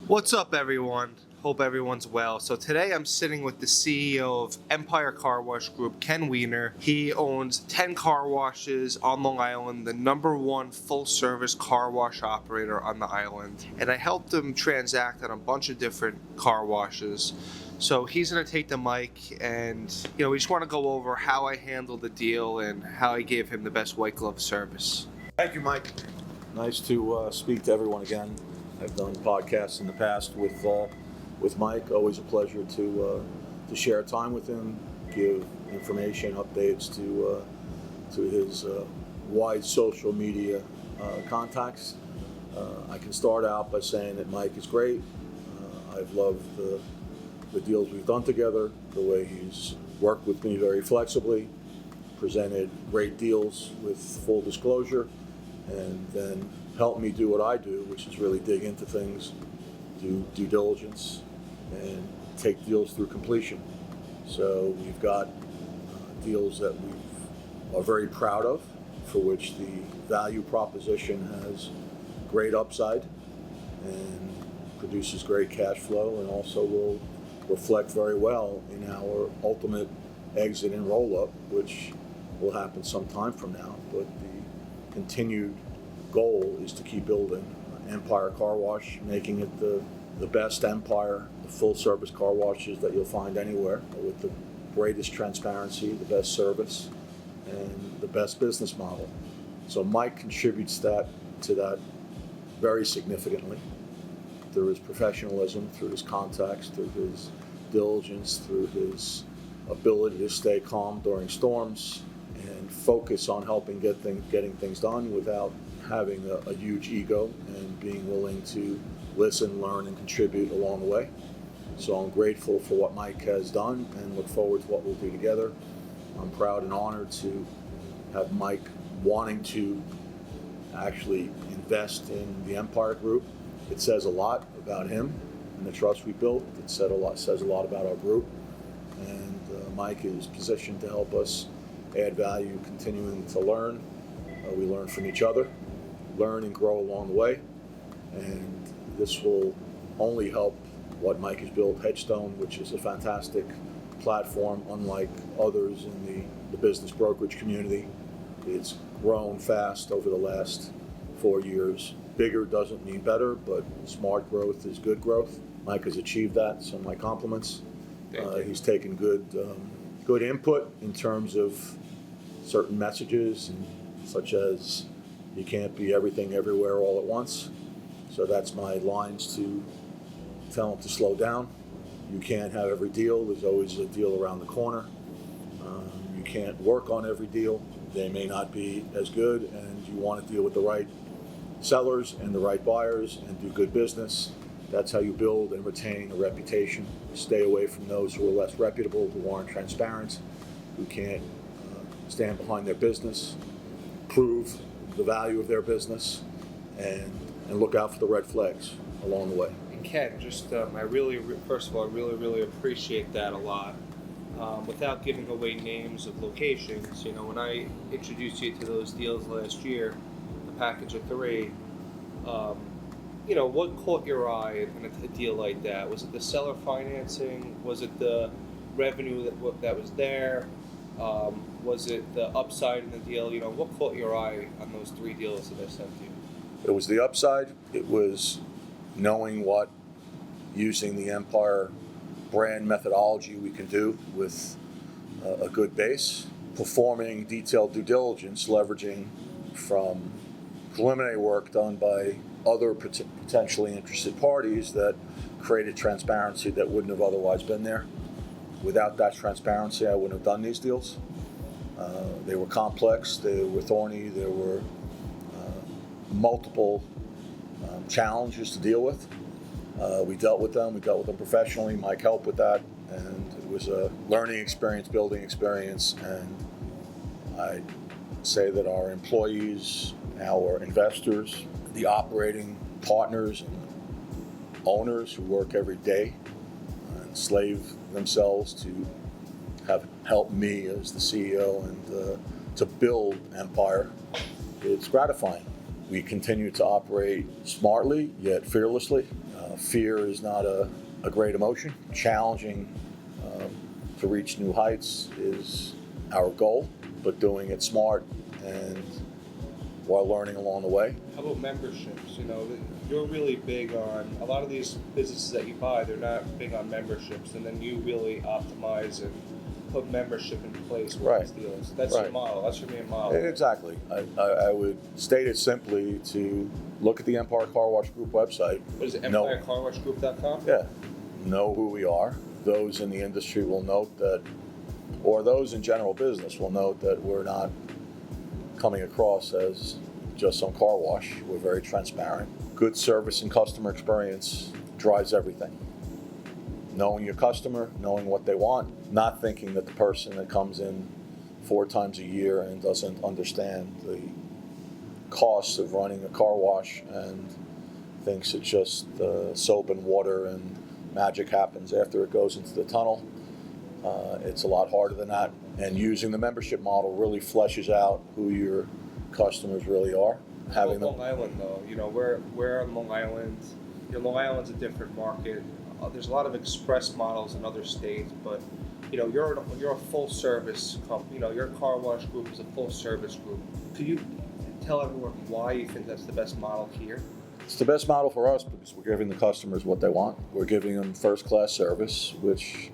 What's up, everyone? Hope everyone's well. So today I'm sitting with the CEO of Empire Car Wash Group, Ken Weiner. He owns 10 car washes on Long Island, the #1 full-service car wash operator on the island. And I helped him transact on a bunch of different car washes. So he's going to take the mic and, we just want to go over how I handled the deal and how I gave him the best white glove service. Thank you, Mike. Nice to speak to everyone again. I've done podcasts in the past with Mike. Always a pleasure to share time with him, give information, updates to his wide social media contacts. I can start out by saying that Mike is great. I've loved the deals we've done together, the way he's worked with me very flexibly, presented great deals with full disclosure, and then helped me do what I do, which is really dig into things, do due diligence, and take deals through completion. So we've got deals that we are very proud of, for which the value proposition has great upside and produces great cash flow, and also will reflect very well in our ultimate exit and roll-up, which will happen some time from now. But the continued goal is to keep building Empire Car Wash, making it the best Empire, the full-service car washes that you'll find anywhere, with the greatest transparency, the best service, and the best business model. So Mike contributes to that very significantly through his professionalism, through his contacts, through his diligence, through his ability to stay calm during storms and focus on helping getting things done without having a huge ego, and being willing to listen, learn, and contribute along the way. So I'm grateful for what Mike has done and look forward to what we'll do together. I'm proud and honored to have Mike wanting to actually invest in the Empire Group. It says a lot about him and the trust we built. It says a lot about our group. And Mike is positioned to help us add value, continuing to learn. We learn from each other, learn and grow along the way. And this will only help what Mike has built, Headstone, which is a fantastic platform, unlike others in the business brokerage community. It's grown fast over the last 4 years. Bigger doesn't mean better, but smart growth is good growth. Mike has achieved that, so my compliments. He's taken good input in terms of certain messages, such as you can't be everything everywhere all at once. So that's my lines to tell him to slow down. You can't have every deal. There's always a deal around the corner. You can't work on every deal. They may not be as good, and you want to deal with the right sellers and the right buyers and do good business. That's how you build and retain a reputation. Stay away from those who are less reputable, who aren't transparent, who can't stand behind their business, prove the value of their business, and look out for the red flags along the way. And Ken, just first of all, I really appreciate that a lot. Without giving away names of locations, when I introduced you to those deals last year, the package of 3, what caught your eye in a deal like that? Was it the seller financing? Was it the revenue that was there? Was it the upside in the deal? What caught your eye on those 3 deals that I sent you? It was the upside. It was knowing what using the Empire brand methodology we can do with a good base, performing detailed due diligence, leveraging from preliminary work done by other potentially interested parties that created transparency that wouldn't have otherwise been there. Without that transparency, I wouldn't have done these deals. They were complex, they were thorny, there were multiple challenges to deal with. We dealt with them professionally. Mike helped with that, and it was a learning experience, building experience, and I'd say that our employees, our investors, the operating partners and owners who work every day and slave themselves to have helped me as the CEO and to build Empire, it's gratifying. We continue to operate smartly yet fearlessly, Fear is not a great emotion. Challenging to reach new heights is our goal, but doing it smart and while learning along the way. How about memberships? You know, you're really big on a lot of these businesses that you buy. They're not big on memberships, and then you really optimize and put membership in place with Right. these deals. That's Right. your model. That's your main model. Exactly. I would state it simply to look at the Empire Car Wash Group website. What is it? No. EmpireCarWashGroup.com? Yeah. Know who we are. Those in the industry will note that, or those in general business will note that we're not coming across as just some car wash. We're very transparent. Good service and customer experience drives everything. Knowing your customer, knowing what they want, not thinking that the person that comes in 4 times a year and doesn't understand the costs of running a car wash and thinks it's just soap and water and magic happens after it goes into the tunnel. It's a lot harder than that. And using the membership model really fleshes out who your customers really are. Having them. Long Island, though, you know, we're on Long Island. You know, Long Island's a different market. There's a lot of express models in other states, but you know, you're a full service company. You know, your car wash group is a full service group. Could you tell everyone why you think that's the best model here? It's the best model for us because we're giving the customers what they want. We're giving them first-class service, which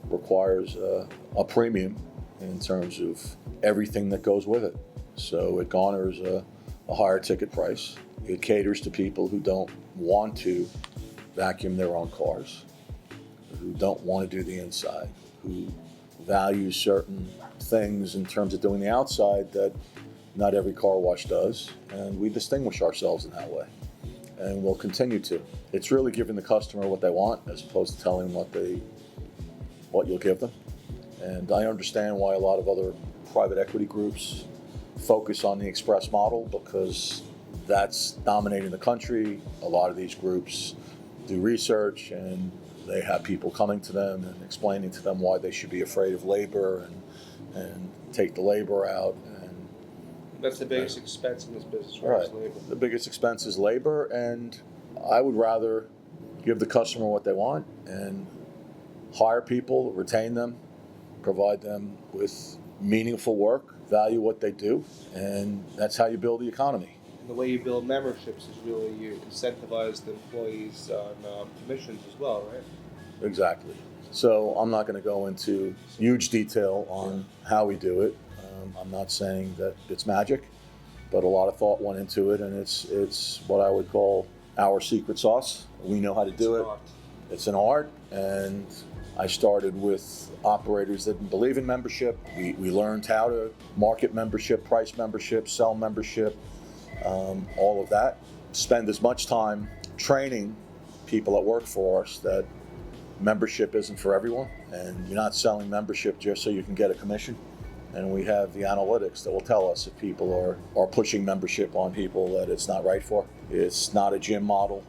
requires a premium in terms of everything that goes with it. So it garners a higher ticket price. It caters to people who don't want to vacuum their own cars, who don't want to do the inside, who value certain things in terms of doing the outside that not every car wash does, and we distinguish ourselves in that way, and we'll continue to. It's really giving the customer what they want as opposed to telling them what you'll give them. And I understand why a lot of other private equity groups focus on the express model because that's dominating the country. A lot of these groups do research and they have people coming to them and explaining to them why they should be afraid of labor and take the labor out. And that's the biggest expense in this business, right? Is labor. The biggest expense is labor, and I would rather give the customer what they want and hire people, retain them, provide them with meaningful work, value what they do, and that's how you build the economy. And the way you build memberships is really you incentivize the employees on commissions as well, right? Exactly. So I'm not going to go into huge detail on how we do it. I'm not saying that it's magic, but a lot of thought went into it, and it's what I would call our secret sauce. We know how to do it. It's an art, and I started with operators that didn't believe in membership. We learned how to market membership, price membership, sell membership, all of that. Spend as much time training people that work for us that membership isn't for everyone, and you're not selling membership just so you can get a commission. And we have the analytics that will tell us if people are pushing membership on people that it's not right for. It's not a gym model.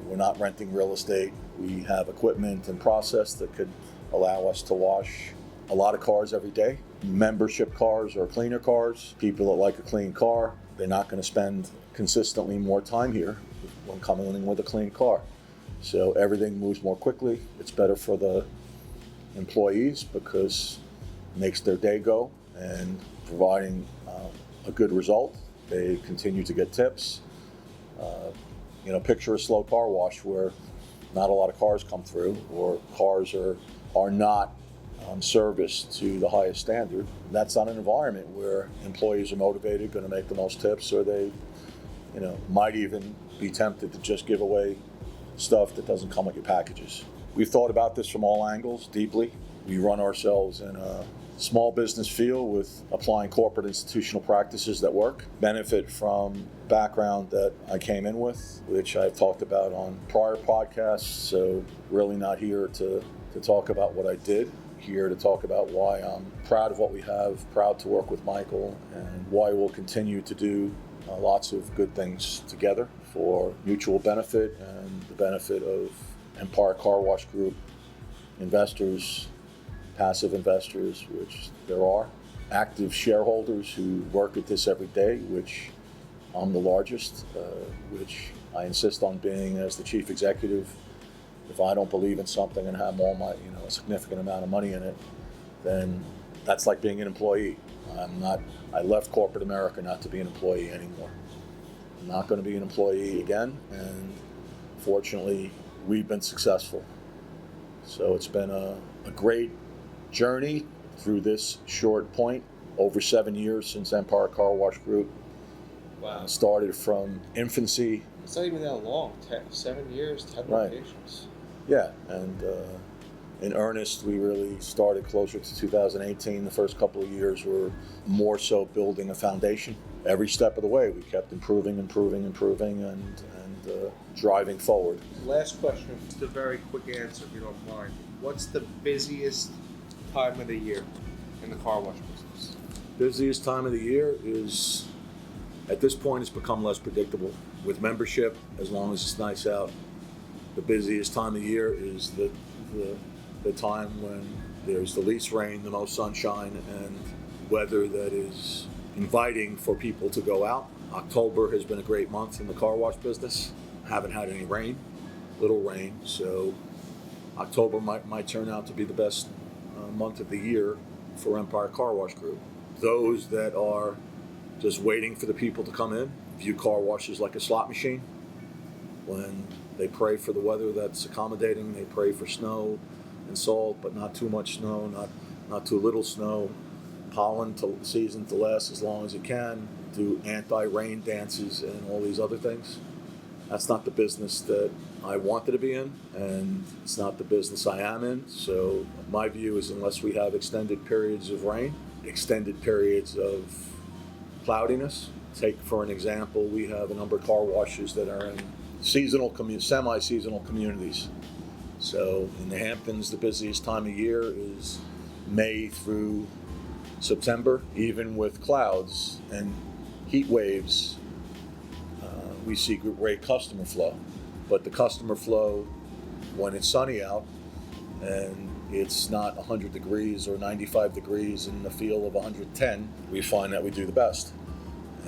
We're not renting real estate. We have equipment and process that could allow us to wash a lot of cars every day. Membership cars or cleaner cars. People that like a clean car, they're not going to spend consistently more time here when coming in with a clean car. So everything moves more quickly. It's better for the employees because it makes their day go, and providing a good result. They continue to get tips. Picture a slow car wash where not a lot of cars come through, or cars are not serviced to the highest standard. That's not an environment where employees are motivated, going to make the most tips, or they, might even be tempted to just give away stuff that doesn't come with your packages. We've thought about this from all angles, deeply. We run ourselves in a small business field with applying corporate institutional practices that work. Benefit from background that I came in with, which I've talked about on prior podcasts, so really not here to talk about what I did. Here to talk about why I'm proud of what we have, proud to work with Michael, and why we'll continue to do lots of good things together for mutual benefit and the benefit of Empire Car Wash Group investors, passive investors, which there are, active shareholders who work at this every day, which I'm the largest, which I insist on being as the chief executive. If I don't believe in something and have all my, a significant amount of money in it, then that's like being an employee. I left corporate America not to be an employee anymore. I'm not going to be an employee again, and fortunately, we've been successful. So it's been a great journey through this short point. Over 7 years since Empire Car Wash Group. Wow. Started from infancy. It's not even that long. 7 years, 10 Right. locations. Yeah, and in earnest, we really started closer to 2018. The first couple of years were more so building a foundation. Every step of the way, we kept improving, and driving forward. Last question, just a very quick answer if you don't mind. What's the busiest time of the year in the car wash business? Busiest time of the year is, at this point, it's become less predictable. With membership, as long as it's nice out, the busiest time of year is the time when there's the least rain, the most sunshine, and weather that is inviting for people to go out. October has been a great month in the car wash business. Haven't had any rain, little rain, so October might turn out to be the best month of the year for Empire Car Wash Group. Those that are just waiting for the people to come in view car washes like a slot machine. When they pray for the weather that's accommodating, they pray for snow and salt, but not too much snow, not too little snow. Pollen season to last as long as it can. Do anti-rain dances and all these other things. That's not the business that I wanted to be in, and it's not the business I am in. So my view is, unless we have extended periods of rain, extended periods of cloudiness. Take, for an example, we have a number of car washes that are in semi-seasonal communities. So in the Hamptons, the busiest time of year is May through September. Even with clouds and heat waves, we see great customer flow. But the customer flow, when it's sunny out and it's not 100 degrees or 95 degrees in the feel of 110, we find that we do the best.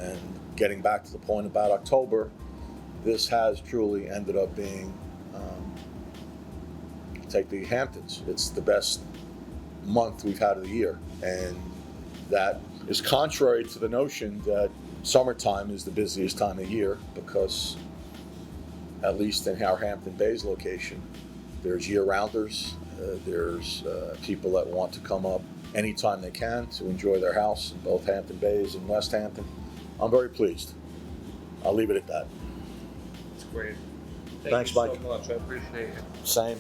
And getting back to the point about October, this has truly ended up being, take the Hamptons, it's the best month we've had of the year. And that is contrary to the notion that summertime is the busiest time of year, because at least in our Hampton Bays location, there's year-rounders, there's people that want to come up anytime they can to enjoy their house in both Hampton Bays and West Hampton. I'm very pleased. I'll leave it at that. It's great. Thanks, Thank you Mike. so much. I appreciate it. Same.